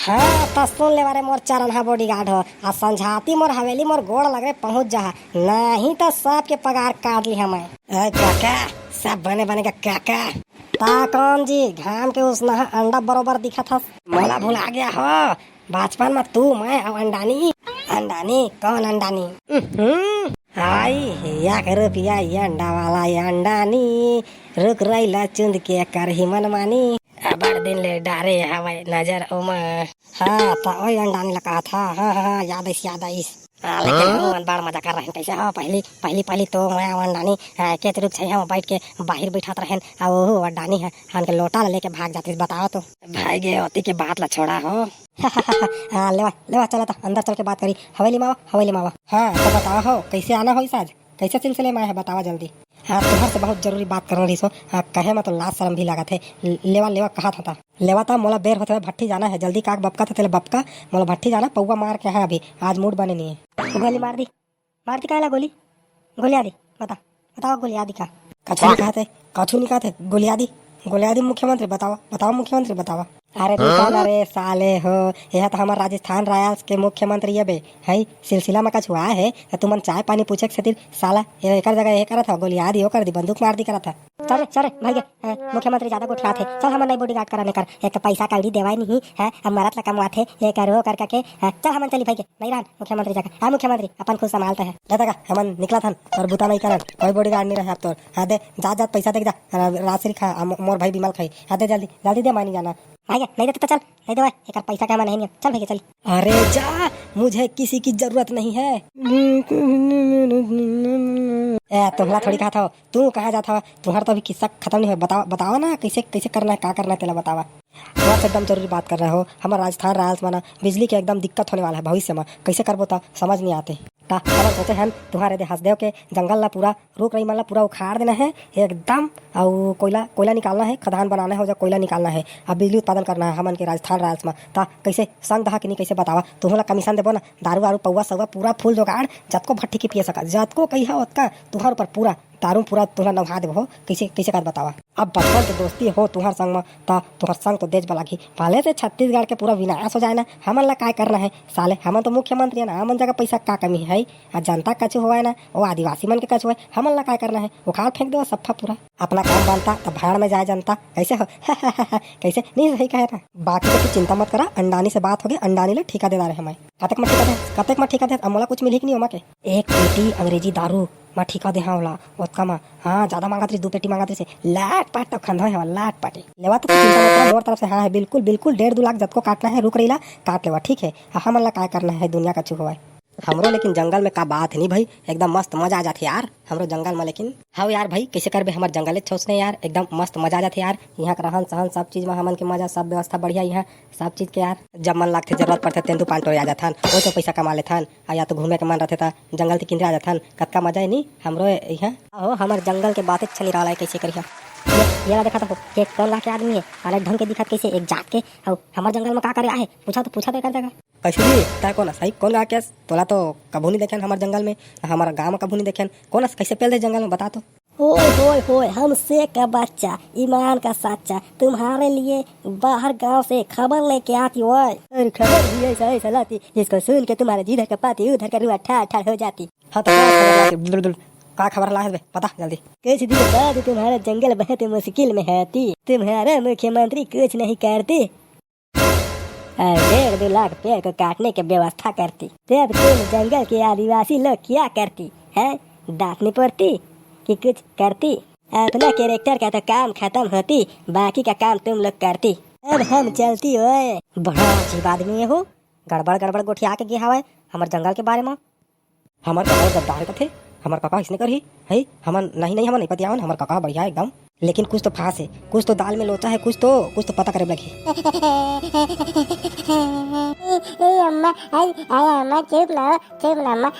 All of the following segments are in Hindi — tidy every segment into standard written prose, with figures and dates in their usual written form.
हाँ तो सुन ले बारे मोर चरन्हा बॉडीगार्ड हो आ संझाती मोर हवेली मोर गोड़ लगे पहुंच जा नहीं तो सबके पगार काट ली हमें। काका सब बने बने का काका ता कौन जी घाम के उस नहा अंडा बरोबर दिखा था मोला भुला गया हो बचपन में तू मैं और अंडानी अंडानी कौन अंडानी आई या रुपया ये अंडा वाला ये अंडानी रुक रही ला चुंद के कर ही मनमानी बड़ दिन ले डारे हवाई नजर उमा। हाँ तो वही अंडानी लगा था। हाँ हाँ याद आइस लेकिन वो बड़ मजा कर रहे हैं कैसे। हाँ पहली पहली पहली तो मैं अंडानी के रुक छे हम बैठ के बाहर बैठात रहन और वो अंडानी है हम के लोटा लेके भाग जाती बताओ तो भाई गे होती के बात ला छोड़ा हो। हाँ लेवा लेवा चला था अंदर चल के बात करी हवेली मावा। हाँ तो बताओ हो कैसे आना हो आज कैसे सिलसिले में है बतावा जल्दी। हाँ तुम्हारे से बहुत जरूरी बात कर रही सो कहे में तो लाज शर्म भी लगा थे। लेवा लेवा कहा था लेवा था मोला बेर होते भट्टी जाना है जल्दी काक बपका था तेरे बपका मोला भट्टी जाना पौवा मार के है अभी आज मूड बने नहीं है। गोली मार दी कहला गोली आदि बताओ गोली आदि का कछु नहीं कहा थे गोली आदि मुख्यमंत्री बताओ मुख्यमंत्री बतावा। अरे साले हो यह तो हमारे राजस्थान रायल्स के मुख्यमंत्री ये बे है सिलसिला में कछु आया है तो तुमन चाय पानी पूछे खातिर साला एक जगह ये करा था गोली आदि कर दी बंदूक मार दी करा था। चल भाई मुख्यमंत्री ज्यादा गोठिया थे चल हम नई बॉडीगार्ड कराने कर एक तो पैसा कल देवाई नहीं है अब मरत ला कमवा थे ये करो कर के चल हम चली भाई के नहीं रहन मुख्यमंत्री जाकर। हाँ मुख्यमंत्री अपन खुद संभालते हैं दादा हम निकला था और बुता नहीं करन कोई बॉडीगार्ड नहीं रहा अब तो। हाँ दे जा पैसा दे जा राशि खा मोर भाई बिमल खाई। हाँ दे जल्दी दे मानी जाना भाई नहीं देते तो चल नहीं दे एक पैसा का नहीं चल भाई चल। अरे जा मुझे किसी की जरूरत नहीं है। तुम्हारा थोड़ी कहा था तू कहाँ जाता तुम्हारा तो अभी किस्सा खत्म नहीं हो बताओ ना कैसे करना है क्या करना है तेला बतावा। बहुत एकदम जरूरी बात कर रहे हो हमारा राजस्थान रायल्स माना बिजली के एकदम दिक्कत होने वाला है भविष्य में कैसे करबो तो समझ नहीं आते सोचे हम तुम्हारे हंसदेव के जंगल ला पूरा रुक रही मान ला पूरा उखाड़ देना है एकदम और कोयला निकालना है खदान बनाना है और कोयला निकालना है अब बिजली उत्पादन करना है हमन के राजस्थान रायल्स में ता कैसे संग दहा कि नहीं कैसे बतावा तुम्हारा कमीशन देबो ना दारू वारू पौवा सौवा पूरा फूल जोगाड़ जतको भट्टी की पिए सका जतको कही है ओतका तुम्हारे ऊपर पूरा दारू पूरा तुम्हारा नहा देबो कैसे कर बतावा। अब बचपन के दोस्ती हो तुम्हारे संग में ता तुम्हारे संग तो देश बलागी पहले से छत्तीसगढ़ के पूरा विनाश हो जाए ना हमन ला काय करना है साले हमन तो मुख्यमंत्री है ना हमन जगह पैसा का कमी है और जनता कछु हुआ है ना वो आदिवासी मन के कछु है हमन ला काय करना है उखाड़ फेंक दो सफा पूरा अपना काम बनता तो भाड़ में जाए जनता कैसे हो। कैसे नहीं सही कहे था बाकी तो चिंता मत करा अंडानी से बात होगी अंडानी ला ठेका दे रहे हमें कतक में ठेका दे अमोला कुछ मिली कि नहीं होमा के एक पेटी अंग्रेजी दारू मैं ठिका दे हाँ ओतका में। हाँ ज्यादा मांगा थी 2 पेटी मांगा थी लाट पाट तो खंधा है लाट पाटे लेवा तो चिंता मत करो मोर तरफ से। हाँ है बिल्कुल 1.5-2 लाख जब को काटना है रुक रही ला काट लेवा ठीक है। हाँ मन ला काय करना है दुनिया का चुप हुआ है हमरो लेकिन जंगल में का बात है नहीं भाई एकदम मस्त मजा आ जाती यार हमरो जंगल में। लेकिन हाँ यार भाई कैसे कर हमारे जंगल छोसने यार एकदम मस्त मजा आ जाती यार यहाँ का रहन सहन सब चीज में हमन के मजा सब व्यवस्था बढ़िया यहाँ सब चीज के यार जब मन लगते जरूरत पड़ते तेंदु पान आ जाथन वो तो पैसा कमा लेथन या तो घूमे के मन रहते था जंगल के किंदे आ जाथन कतका मजा है नहीं हमरो यहाँ हमारे जंगल के बातें चली रहा है कैसे करिए ये देखा तो एक कल ला के आदमी है अलग ढंग के दिखत कैसे एक जात के और हमारे जंगल में का करे आए पूछा तो कर देगा कैसे ता कौन सही कौन आ के तोला तो कभू नहीं देखे हमारे जंगल में हमारा गाँव में कभू नहीं देखे कौन कैसे पहल दे जंगल में बता तो। होए हमसे का बच्चा ईमान का सच्चा तुम्हारे लिए बाहर गांव से खबर लेके आती हो और खबर भी ऐसा लाती जिसको सुन के तुम्हारे जिधर का पाती उधर का रुआ ठाठ हो जाती। हाँ तो का खबर ला है पता जल्दी। कुछ दिन बाद तुम्हारा जंगल बहुत मुश्किल में है तुम्हारा मुख्यमंत्री कुछ नहीं करती 1.5-2 लाख पेड़ को काटने की व्यवस्था करती तब तुम जंगल के आदिवासी लोग क्या करती है डांटनी पड़ती कि कुछ करती अपना कैरेक्टर का तो काम खत्म होती बाकी का काम तुम लोग करती। अब हम चलती हो बड़ा अजीब आदमी हो गड़बड़ गोठिया के गया है हमारे जंगल के बारे में हमारे गद्दार का थे हमारे काका इसने करी है हमन नहीं पतिया हमारे काका बढ़िया एकदम लेकिन कुछ तो फांस है कुछ तो दाल में लोचा है कुछ तो पता करे लगी। अम्मा अम्मा चुप ना अम्मा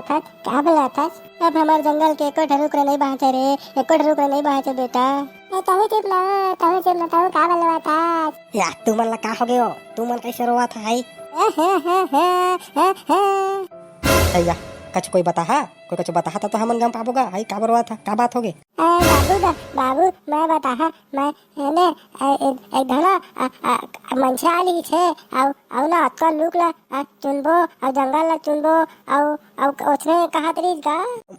का बोला था अब हमारे जंगल के एको रुक नहीं बहाचे रे एको रुक नहीं बहाचे बेटा ताऊ चुप ना ताऊ का बोला था या तू मन ला का हो गयो तू मन कैसे रोवा था है या कछ कोई बता। हाँ कोई कुछ बताता तो हमन गम पाबोगा हाई का बरवा था का बात होगे। बाबू मैं बताहा मैं ने एक धना मनसे आली छे आउ ना अतका लुक ला चुनबो और जंगल ला चुनबो आउ ओछने कहत रही का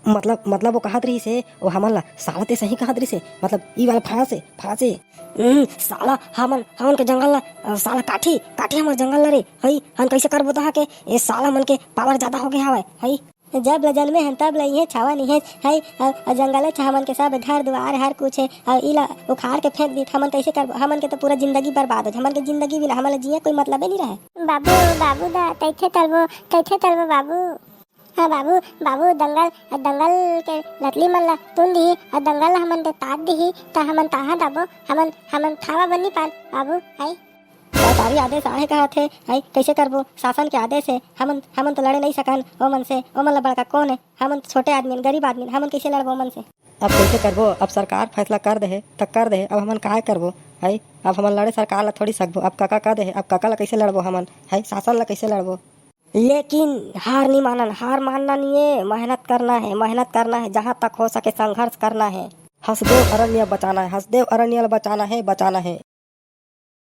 मतलब वो कहत रही से वो हमन ला साला ते सही कहत रही से मतलब ई वाला फांसे साला हमन के जंगल ला साला काठी हमर जंगल ला रे हई हम कैसे करबो तहा के ए साला मन के पावर ज्यादा हो गए हवे हई जब ल जन्मे हैं तब लई है छावा नहीं है हई जंगल हमन के सब घर द्वार हर कुछ है और इला उखाड़ के फेंक दी हमन कैसे करबो हमन के तो पूरा जिंदगी बर्बाद हो हमन के जिंदगी भी हमन जिए कोई मतलब ही नहीं रहे। बाबू दा कैसे तलबो बाबू। हाँ बाबू दंगल के लतली मन ला तुन दी और दंगल ला हमन ते तात दी ता हमन ताहा दबो हमन थावा बन्नी पान बाबू हई सरकारी आदेश आए कहा थे हई कैसे करबो शासन के आदेश है हमन तो लड़े नहीं सकन ओ मन से ओ मन ला बड़का कौन है हमन छोटे आदमी गरीब आदमी हमन कैसे लड़बो मन से। अब कैसे करबो अब सरकार फैसला कर दे तक कर दे अब हमन काहे करबो हई अब हमन लड़े सरकार ला थोड़ी सकबो अब काका कर दे अब काका ला कैसे लड़बो हमन हई शासन ला कैसे लड़बो। लेकिन हार नहीं मानन हार मानना नहीं है मेहनत करना है जहाँ तक हो सके संघर्ष करना है। हसदेव अरण्य बचाना है बचाना है।